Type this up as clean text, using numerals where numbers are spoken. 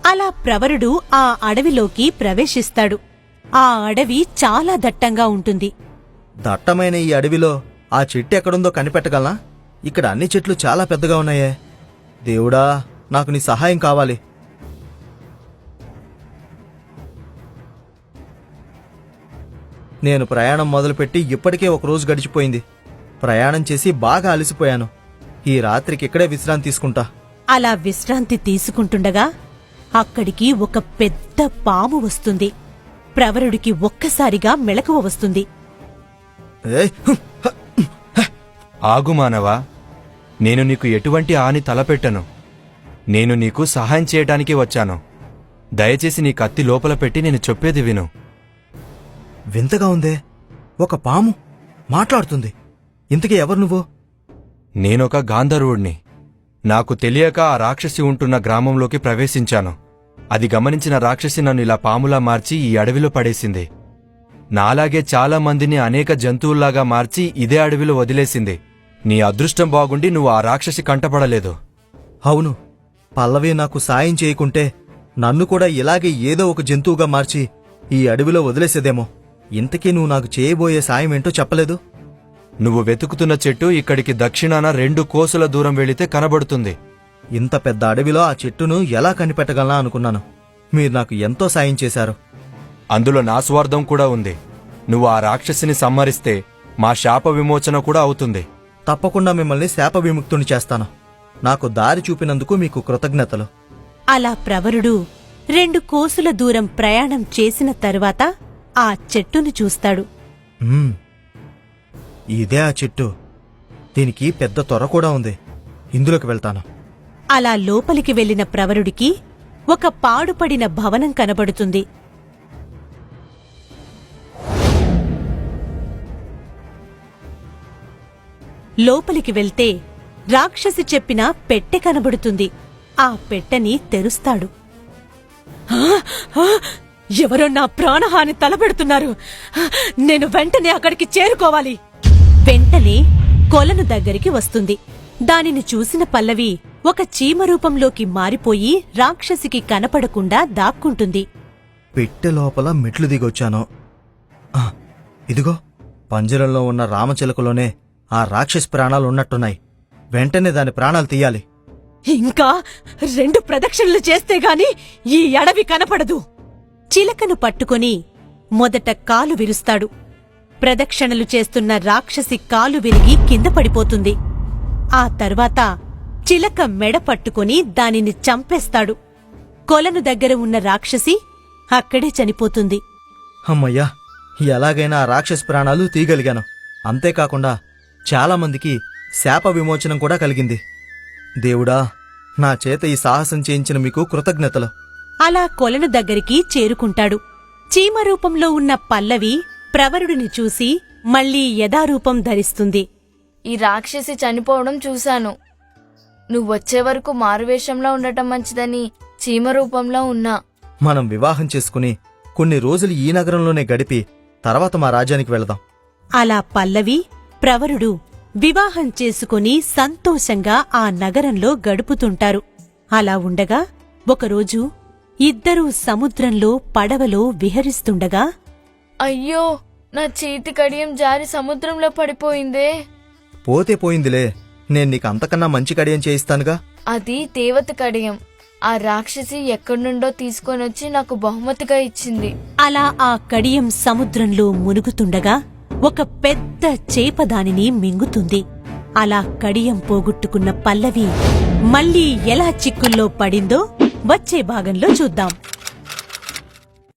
అలా ప్రవరుడు ఆ అడవిలోకి ప్రవేశిస్తాడు. ఆ అడవి చాలా దట్టంగా ఉంటుంది. దట్టమైన ఈ అడవిలో ఆ చెట్టు ఎక్కడుందో కనిపెట్టగలనా? ఇక్కడ అన్ని చెట్లు చాలా పెద్దగా ఉన్నాయే. దేవుడా, నాకు నీ సహాయం కావాలి. నేను ప్రయాణం మొదలుపెట్టి ఇప్పటికే ఒక రోజు గడిచిపోయింది. ప్రయాణం చేసి బాగా అలసిపోయాను. ఈ రాత్రికి ఇక్కడే విశ్రాంతి తీసుకుంటా. అలా విశ్రాంతి తీసుకుంటుండగా అక్కడికి ఒక పెద్ద పాము వస్తుంది. ప్రవరుడికి ఒక్కసారిగా మెలకువ వస్తుంది. ఆగు మానవా, నేను నీకు ఎటువంటి హాని తలపెట్టను. నేను నీకు సహాయం చేయడానికి వచ్చాను. దయచేసి నీ కత్తి లోపల పెట్టి నేను చెప్పేది విను. వింతగా ఉందే, ఒక పాము మాట్లాడుతుంది. ఇంతకీ ఎవరు నువ్వు? నేనొక గాంధర్వుణ్ణి. నాకు తెలియక ఆ రాక్షసి ఉంటున్న గ్రామంలోకి ప్రవేశించాను. అది గమనించిన రాక్షసి నన్ను ఇలా పాములా మార్చి ఈ అడవిలో పడేసింది. నాలాగే చాలా మందిని అనేక జంతువుల్లాగా మార్చి ఇదే అడవిలో వదిలేసింది. నీ అదృష్టం బాగుండి నువ్వు ఆ రాక్షసి కంటపడలేదు. అవును, పల్లవి నాకు సాయం చేయకుంటే నన్ను కూడా ఇలాగే ఏదో ఒక జంతువుగా మార్చి ఈ అడవిలో వదిలేసేదేమో. ఇంతకీ నువ్వు నాకు చేయబోయే సాయం ఏంటో చెప్పలేదు. నువ్వు వెతుకుతున్న చెట్టు ఇక్కడికి దక్షిణాన 2 కోసుల దూరం వెళితే కనబడుతుంది. ఇంత పెద్ద అడవిలో ఆ చెట్టును ఎలా కనిపెట్టగలనా అనుకున్నాను. మీరు నాకు ఎంతో సాయం చేశారు. అందులో నా స్వార్థం కూడా ఉంది. నువ్వు ఆ రాక్షసిని సంహరిస్తే మా శాప విమోచన కూడా అవుతుంది. తప్పకుండా మిమ్మల్ని శాప విముక్తుని చేస్తాను. నాకు దారి చూపినందుకు మీకు కృతజ్ఞతలు. అలా ప్రవరుడు 2 కోసుల దూరం ప్రయాణం చేసిన తరువాత ఆ చెట్టును చూస్తాడు. ఇదే ఆ చెట్టు. దీనికి పెద్ద తొర్ర కూడా ఉంది. ఇందులోకి వెళ్తాను. అలా లోపలికి వెళ్లిన ప్రవరుడికి ఒక పాడుపడిన భవనం కనబడుతుంది. లోపలికి వెళ్తే రాక్షసి చెప్పిన పెట్టె కనబడుతుంది. ఆ పెట్టెని తెరుస్తాడు. ఎవరో నా ప్రాణహాని తలపెడుతున్నారు. నేను వెంటనే అక్కడికి చేరుకోవాలి. వెంటనే కొలను దగ్గరికి వస్తుంది. దానిని చూసిన పల్లవి ఒక చీమ రూపంలోకి మారిపోయి రాక్షసికి కనపడకుండా దాక్కుంటుంది. పెట్టె లోపల మెట్లు దిగొచ్చాను. ఇదిగో, పంజరంలో ఉన్న రామచిలకలోనే ఆ రాక్షసి ప్రాణాలు ఉన్నట్టున్నాయి. వెంటనే దాని ప్రాణాలు తీయాలి. ఇంకా 2 ప్రదక్షిణలు చేస్తే గాని ఈ అడవి కనపడదు. చిలకను పట్టుకొని మొదట కాలు విరుస్తాడు. ప్రదక్షిణలు చేస్తున్న రాక్షసి కాలు విరిగి కింద పడిపోతుంది. ఆ తర్వాత చిలక మెడ పట్టుకుని దానిని చంపేస్తాడు. కొలను దగ్గర ఉన్న రాక్షసి అక్కడే చనిపోతుంది. అమ్మయ్యా, ఎలాగైనా ఆ రాక్షసి ప్రాణాలు తీయగలిగాను. అంతేకాకుండా చాలామందికి శాప విమోచనం కూడా కలిగింది. దేవుడా, నా చేత ఈ సాహసం చేయించిన మీకు కృతజ్ఞతలు. అలా కొలను దగ్గరికి చేరుకుంటాడు. చీమ రూపంలో ఉన్న పల్లవి ప్రవరుడిని చూసి మళ్లీ యథారూపం ధరిస్తుంది. ఈ రాక్షసి చనిపోవడం చూశాను. నువ్వొచ్చే వరకు మారువేషంలో ఉండటం మంచిదని చీమ రూపంలో ఉన్నా. మనం వివాహం చేసుకుని కొన్ని రోజులు ఈ నగరంలోనే గడిపి తర్వాత మా రాజ్యానికి వెళదాం. అలా పల్లవి ప్రవరుడు వివాహం చేసుకుని సంతోషంగా ఆ నగరంలో గడుపుతుంటారు. అలా ఉండగా ఒకరోజు ఇద్దరూ సముద్రంలో పడవలో విహరిస్తుండగా, అయ్యో, నా చేతి కడియం జారి సముద్రంలో పడిపోయిందే. పోతే పోయిందిలే, నేను నీకు అంతకన్నా మంచి కడియం చేయిస్తానుగా. అది దేవత కడియం. ఆ రాక్షసి ఎక్కడ్నుండో తీసుకొనొచ్చి నాకు బహుమతిగా ఇచ్చింది. అలా ఆ కడియం సముద్రంలో మునుగుతుండగా ఒక పెద్ద చేప దానిని మింగుతుంది. అలా కడియం పోగొట్టుకున్న పల్లవి మళ్లీ ఎలా చిక్కుల్లో పడిందో వచ్చే భాగంలో చూద్దాం.